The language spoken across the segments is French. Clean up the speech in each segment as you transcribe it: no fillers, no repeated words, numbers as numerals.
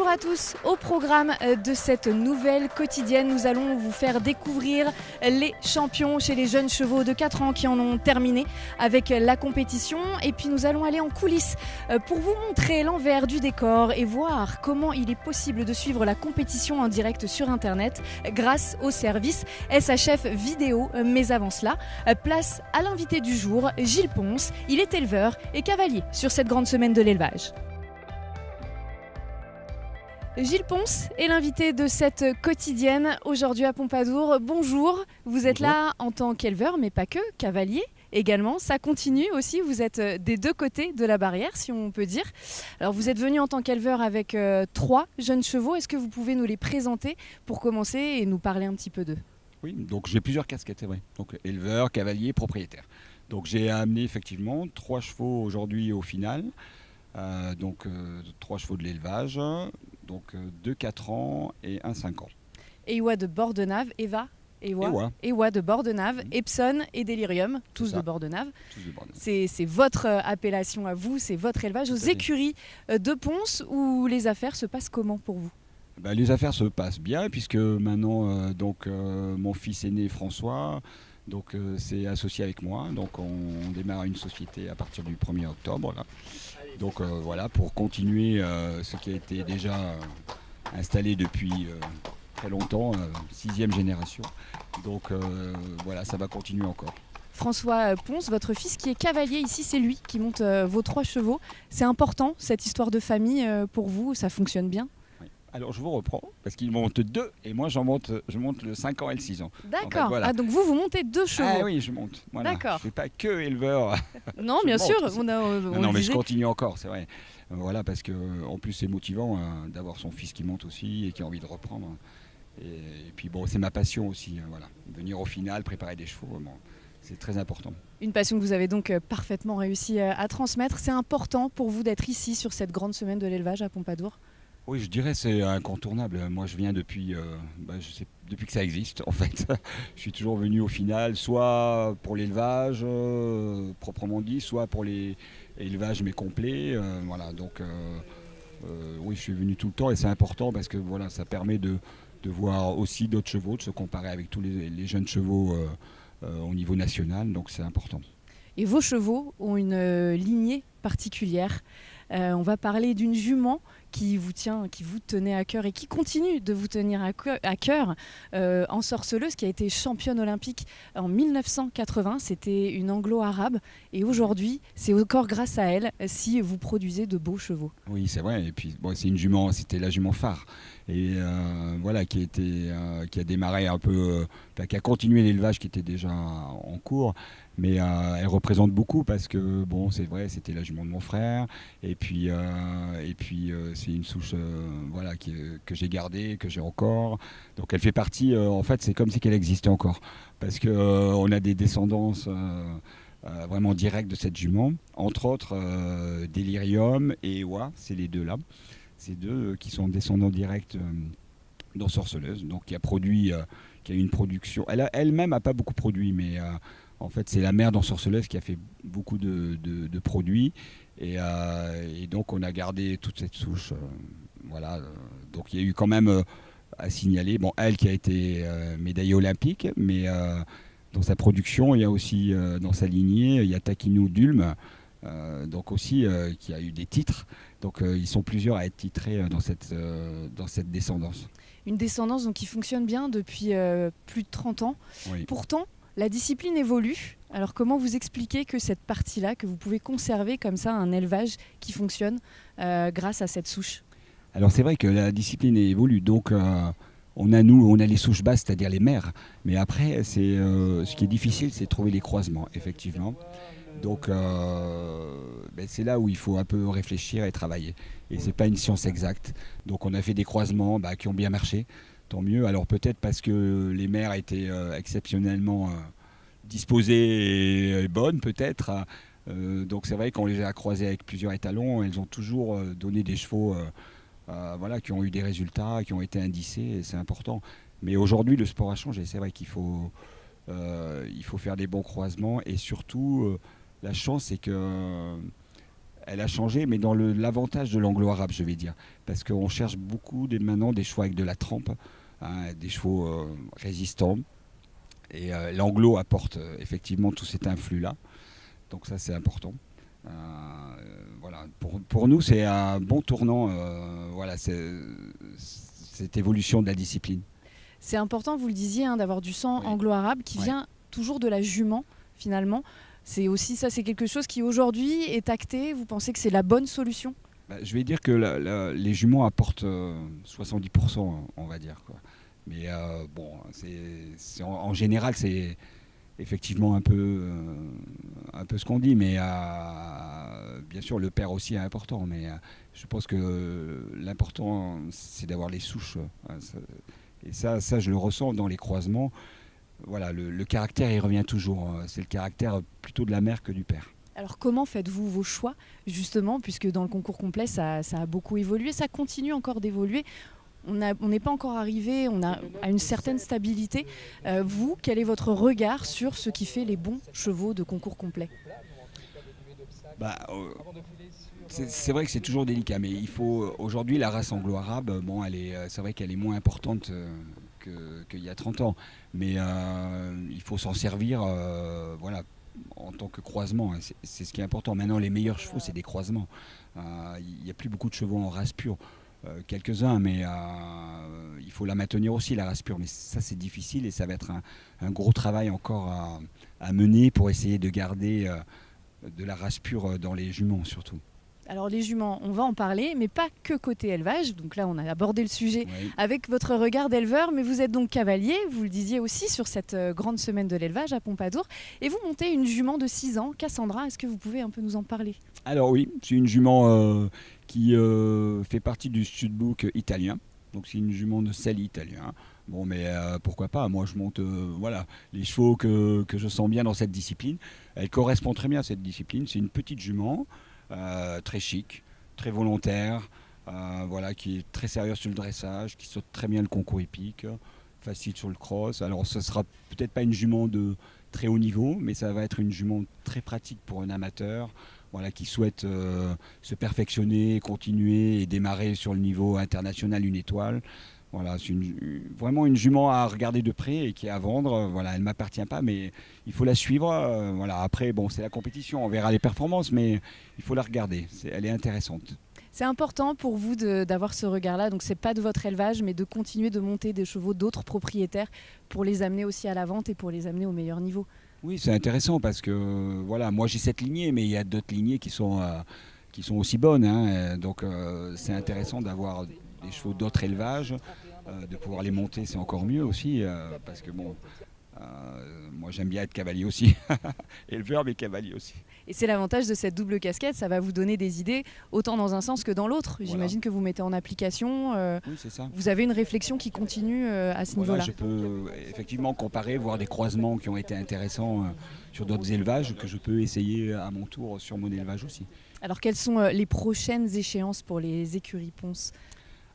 Bonjour à tous, au programme de cette nouvelle quotidienne, nous allons vous faire découvrir les champions chez les jeunes chevaux de 4 ans qui en ont terminé avec la compétition. Et puis nous allons aller en coulisses pour vous montrer l'envers du décor et voir comment il est possible de suivre la compétition en direct sur internet grâce au service SHF Vidéo. Mais avant cela, place à l'invité du jour, Gilles Ponce. Il est éleveur et cavalier sur cette grande semaine de l'élevage. Gilles Ponce est l'invité de cette quotidienne aujourd'hui à Pompadour. Bonjour, vous êtes là en tant qu'éleveur, mais pas que, cavalier également. Ça continue aussi, vous êtes des deux côtés de la barrière, si on peut dire. Alors vous êtes venu en tant qu'éleveur avec 3 jeunes chevaux. Est-ce que vous pouvez nous les présenter pour commencer et nous parler un petit peu d'eux? Oui, donc j'ai plusieurs casquettes, c'est vrai. Donc éleveur, cavalier, propriétaire. Donc j'ai amené effectivement 3 chevaux aujourd'hui au final. 3 chevaux de l'élevage, donc 2 4 ans et 1 5 ans. Ewa de Bordenave, Ewa de Bordenave, Epson et Delirium, tous de Bordenave. C'est votre appellation à vous, c'est votre élevage. Aux écuries de Ponce, où les affaires se passent comment pour vous? Les affaires se passent bien, puisque maintenant mon fils aîné François s'est associé avec moi. Donc on démarre une société à partir du 1er octobre. Là. Donc voilà, pour continuer ce qui a été déjà installé depuis très longtemps, 6e génération. Donc voilà, ça va continuer encore. François Ponce, votre fils qui est cavalier ici, c'est lui qui monte vos 3 chevaux. C'est important cette histoire de famille pour vous, ça fonctionne bien? Alors je vous reprends, parce qu'il monte 2 et moi je monte le 5 ans et le 6 ans. D'accord, en fait, voilà. Donc vous montez 2 chevaux. Ah oui, je monte. Voilà. D'accord. Je ne suis pas que éleveur. Non, bien sûr. Non, mais je continue encore, c'est vrai. Voilà, parce qu'en plus c'est motivant d'avoir son fils qui monte aussi et qui a envie de reprendre. Et puis bon, c'est ma passion aussi. Voilà. Venir au final, préparer des chevaux, c'est très important. Une passion que vous avez donc parfaitement réussi à transmettre. C'est important pour vous d'être ici sur cette grande semaine de l'élevage à Pompadour? Oui, je dirais c'est incontournable. Moi, je viens depuis que ça existe, en fait. Je suis toujours venu au final, soit pour l'élevage proprement dit, soit pour l'élevage mais complet. Voilà, donc oui, je suis venu tout le temps et c'est important parce que voilà, ça permet de voir aussi d'autres chevaux, de se comparer avec tous les jeunes chevaux au niveau national. Donc c'est important. Et vos chevaux ont une lignée particulière. On va parler d'une jument qui vous tenait à cœur et qui continue de vous tenir à cœur, ensorceleuse, qui a été championne olympique en 1980. C'était une anglo-arabe et aujourd'hui, c'est encore grâce à elle si vous produisez de beaux chevaux. Oui, c'est vrai. Et puis c'est une jument, c'était la jument phare. Et voilà, qui a démarré un peu, qui a continué l'élevage qui était déjà en cours. Mais elle représente beaucoup parce que bon, c'est vrai, c'était la jument de mon frère. Et puis c'est une souche que j'ai gardée, que j'ai encore. Donc elle fait partie. En fait, c'est comme si qu'elle existait encore parce que on a des descendances vraiment directes de cette jument. Entre autres, Delirium et Ewa, c'est les deux là. Ces deux qui sont descendants directs d'Ensorceleuse. Donc qui a eu une production. Elle-même n'a pas beaucoup produit, mais en fait, c'est la mère d'Ensorceleuse qui a fait beaucoup de produits. Et donc, on a gardé toute cette souche. Voilà. Donc, il y a eu quand même à signaler, elle qui a été médaillée olympique, mais dans sa production, il y a aussi, dans sa lignée, il y a Taquino d'Ulm, donc aussi, qui a eu des titres. Donc, ils sont plusieurs à être titrés dans cette descendance. Une descendance donc, qui fonctionne bien depuis plus de 30 ans. Oui. Pourtant, la discipline évolue. Alors comment vous expliquez que cette partie-là, que vous pouvez conserver comme ça un élevage qui fonctionne grâce à cette souche? Alors c'est vrai que la discipline évolue. Donc on a les souches basses, c'est-à-dire les mères. Mais après, ce qui est difficile, c'est de trouver les croisements, effectivement. Donc c'est là où il faut un peu réfléchir et travailler. Et c'est pas une science exacte. Donc on a fait des croisements qui ont bien marché. Tant mieux. Alors peut-être parce que les mères étaient exceptionnellement disposées et bonnes, peut-être. Donc c'est vrai qu'on les a croisées avec plusieurs étalons. Elles ont toujours donné des chevaux qui ont eu des résultats, qui ont été indicés. Et c'est important. Mais aujourd'hui, le sport a changé. C'est vrai qu'il faut faire des bons croisements. Et surtout, la chance, c'est que elle a changé, mais dans l'avantage de l'anglo-arabe, je vais dire. Parce qu'on cherche beaucoup maintenant des chevaux avec de la trempe, hein, des chevaux résistants. Et l'anglo apporte effectivement tout cet influx-là. Donc ça, c'est important. Voilà. Pour nous, c'est un bon tournant, voilà, cette évolution de la discipline. C'est important, vous le disiez, hein, d'avoir du sang anglo-arabe qui vient toujours de la jument, finalement. C'est aussi ça, c'est quelque chose qui aujourd'hui est acté. Vous pensez que c'est la bonne solution ? Je vais dire que les juments apportent 70%, on va dire, quoi. Mais bon, en général, c'est effectivement un peu ce qu'on dit. Mais bien sûr, le père aussi est important. Mais je pense que l'important, c'est d'avoir les souches. Et ça, je le ressens dans les croisements. Voilà, le caractère, il revient toujours. C'est le caractère plutôt de la mère que du père. Alors comment faites-vous vos choix, justement, puisque dans le concours complet, ça a beaucoup évolué, ça continue encore d'évoluer. On n'est pas encore arrivé à une certaine stabilité. Vous, quel est votre regard sur ce qui fait les bons chevaux de concours complet ? C'est vrai que c'est toujours délicat, mais il faut aujourd'hui la race anglo-arabe, bon, c'est vrai qu'elle est moins importante qu'il y a 30 ans, mais il faut s'en servir, voilà, en tant que croisement. C'est ce qui est important. Maintenant, les meilleurs chevaux, c'est des croisements. Il n'y a plus beaucoup de chevaux en race pure. Quelques-uns, mais il faut la maintenir aussi, la race pure. Mais ça, c'est difficile et ça va être un gros travail encore à mener pour essayer de garder de la race pure dans les juments, surtout. Alors les juments, on va en parler, mais pas que côté élevage. Donc là, on a abordé le sujet avec votre regard d'éleveur, mais vous êtes donc cavalier, vous le disiez aussi sur cette grande semaine de l'élevage à Pompadour, et vous montez une jument de 6 ans, Cassandra. Est-ce que vous pouvez un peu nous en parler ? Alors oui, c'est une jument qui fait partie du studbook italien. Donc c'est une jument de sel italien. Bon, mais pourquoi pas ? Moi, je monte voilà, les chevaux que je sens bien dans cette discipline. Elle correspond très bien à cette discipline. C'est une petite jument, très chic, très volontaire, voilà, qui est très sérieuse sur le dressage, qui saute très bien le concours hippique, facile sur le cross. Alors, ce sera peut-être pas une jument de très haut niveau, mais ça va être une jument très pratique pour un amateur. Voilà, qui souhaite se perfectionner, continuer et démarrer sur le niveau international une étoile. Voilà, c'est vraiment une jument à regarder de près et qui est à vendre. Voilà, elle ne m'appartient pas, mais il faut la suivre. Voilà, après, bon, c'est la compétition, on verra les performances, mais il faut la regarder. Elle est intéressante. C'est important pour vous d'avoir ce regard-là, donc c'est pas de votre élevage, mais de continuer de monter des chevaux d'autres propriétaires pour les amener aussi à la vente et pour les amener au meilleur niveau. Oui, c'est intéressant parce que voilà, moi j'ai cette lignée, mais il y a d'autres lignées qui sont aussi bonnes. Hein, donc c'est intéressant d'avoir des chevaux d'autres élevages, de pouvoir les monter, c'est encore mieux aussi, parce que bon, moi j'aime bien être cavalier aussi, éleveur mais cavalier aussi. Et c'est l'avantage de cette double casquette, ça va vous donner des idées autant dans un sens que dans l'autre. Voilà. J'imagine que vous mettez en application. Oui, c'est ça. Vous avez une réflexion qui continue à ce niveau-là. Je peux effectivement comparer, voir des croisements qui ont été intéressants sur d'autres élevages que je peux essayer à mon tour sur mon élevage aussi. Alors quelles sont les prochaines échéances pour les écuries Pons ?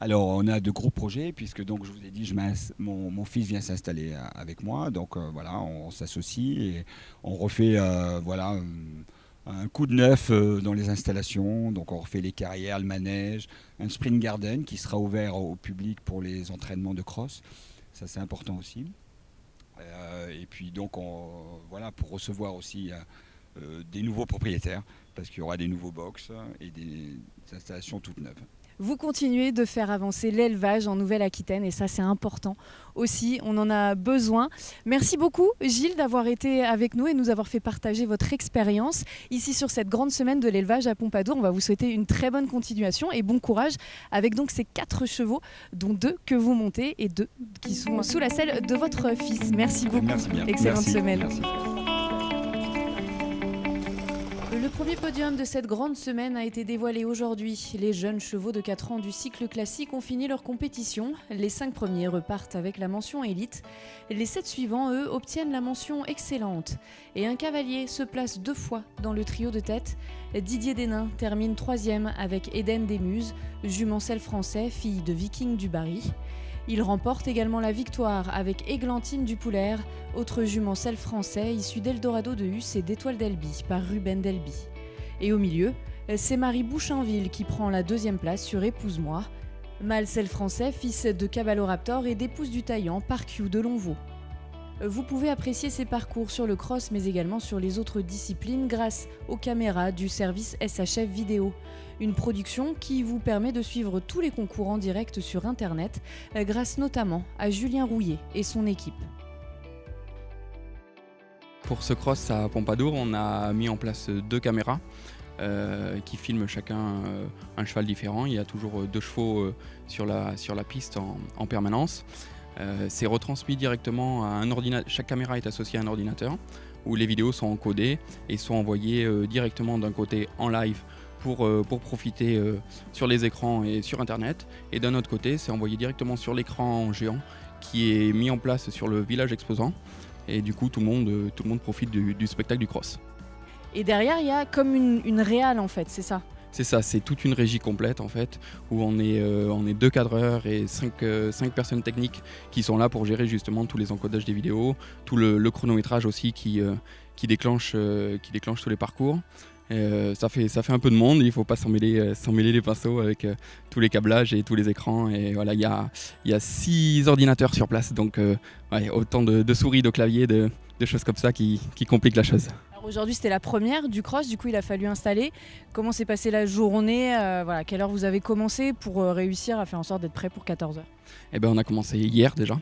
Alors on a de gros projets puisque donc je vous ai dit mon fils vient s'installer avec moi, donc voilà, on s'associe et on refait voilà un coup de neuf dans les installations. Donc on refait les carrières, le manège, un sprint garden qui sera ouvert au public pour les entraînements de cross. Ça c'est important aussi. Et puis donc voilà, pour recevoir aussi des nouveaux propriétaires parce qu'il y aura des nouveaux box et des installations toutes neuves. Vous continuez de faire avancer l'élevage en Nouvelle-Aquitaine et ça c'est important aussi, on en a besoin. Merci beaucoup Gilles d'avoir été avec nous et de nous avoir fait partager votre expérience ici sur cette grande semaine de l'élevage à Pompadour. On va vous souhaiter une très bonne continuation et bon courage avec donc ces 4 chevaux dont 2 que vous montez et 2 qui sont sous la selle de votre fils. Merci beaucoup. Merci bien. Excellente Merci. semaine. Merci. Le premier podium de cette grande semaine a été dévoilé aujourd'hui. Les jeunes chevaux de 4 ans du cycle classique ont fini leur compétition. Les 5 premiers repartent avec la mention élite. Les 7 suivants, eux, obtiennent la mention excellente. Et un cavalier se place 2 fois dans le trio de tête. Didier Desnains termine 3e avec Eden Desmuses, jumencelle français, fille de Viking du Barry. Il remporte également la victoire avec Églantine Dupoulaire, autre jumencelle français issu d'Eldorado de Hus et d'Étoile d'Elby par Ruben Delby. Et au milieu, C'est Marie Bouchainville qui prend la 2e place sur Épouse-moi. Mal, c'est le français, fils de Cabaloraptor et d'épouse du Taillan, Park Yu de Longvaux. Vous pouvez apprécier ses parcours sur le cross mais également sur les autres disciplines grâce aux caméras du service SHF Vidéo. Une production qui vous permet de suivre tous les concours en direct sur internet grâce notamment à Julien Rouillet et son équipe. Pour ce cross à Pompadour, on a mis en place 2 caméras qui filment chacun un cheval différent. Il y a toujours 2 chevaux sur la piste en permanence. C'est retransmis directement à un ordinateur. Chaque caméra est associée à un ordinateur où les vidéos sont encodées et sont envoyées directement d'un côté en live pour profiter sur les écrans et sur internet, et d'un autre côté c'est envoyé directement sur l'écran géant qui est mis en place sur le village exposant, et du coup tout le monde profite du spectacle du cross. Et derrière il y a comme une réal en fait, c'est ça? C'est ça, c'est toute une régie complète en fait, où on est 2 cadreurs et 5 personnes techniques qui sont là pour gérer justement tous les encodages des vidéos, tout le chronométrage aussi qui déclenche tous les parcours. Ça fait un peu de monde, il ne faut pas s'en mêler les pinceaux avec tous les câblages et tous les écrans. Et voilà, il y a 6 ordinateurs sur place, donc autant de souris, de claviers, de choses comme ça qui compliquent la chose. Aujourd'hui, c'était la première du cross, du coup il a fallu installer. Comment s'est passée la journée? À quelle heure vous avez commencé pour réussir à faire en sorte d'être prêt pour 14h? On a commencé hier déjà.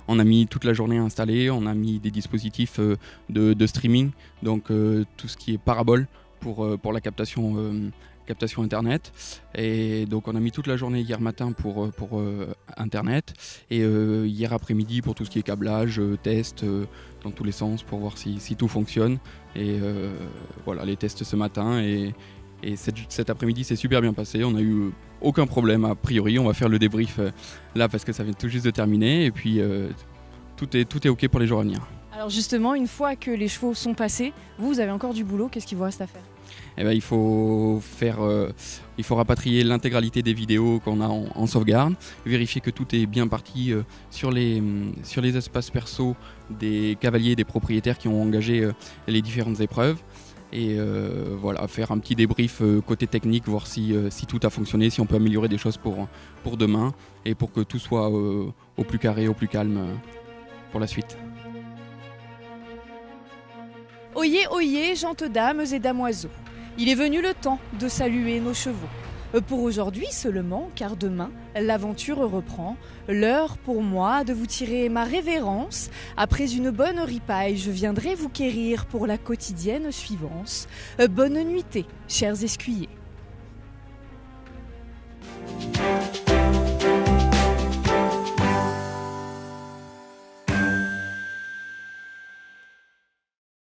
On a mis toute la journée à installer, on a mis des dispositifs de streaming, donc tout ce qui est parabole pour la captation internet, et donc on a mis toute la journée hier matin pour internet, et hier après-midi pour tout ce qui est câblage, test dans tous les sens pour voir si tout fonctionne, et voilà, les tests ce matin, et cet après-midi c'est super bien passé, on n'a eu aucun problème a priori. On va faire le débrief là parce que ça vient tout juste de terminer, et puis tout est ok pour les jours à venir. Alors justement, une fois que les chevaux sont passés, vous avez encore du boulot, qu'est-ce qu'il vous reste à faire? Il faut rapatrier l'intégralité des vidéos qu'on a en sauvegarde, vérifier que tout est bien parti sur les espaces perso des cavaliers et des propriétaires qui ont engagé les différentes épreuves, et voilà, faire un petit débrief côté technique, voir si tout a fonctionné, si on peut améliorer des choses pour demain, et pour que tout soit au plus carré, au plus calme pour la suite. Oyez, oyez, gentes dames et damoiseaux, il est venu le temps de saluer nos chevaux. Pour aujourd'hui seulement, car demain, l'aventure reprend. L'heure pour moi de vous tirer ma révérence. Après une bonne ripaille, je viendrai vous quérir pour la quotidienne suivance. Bonne nuitée, chers escuyers.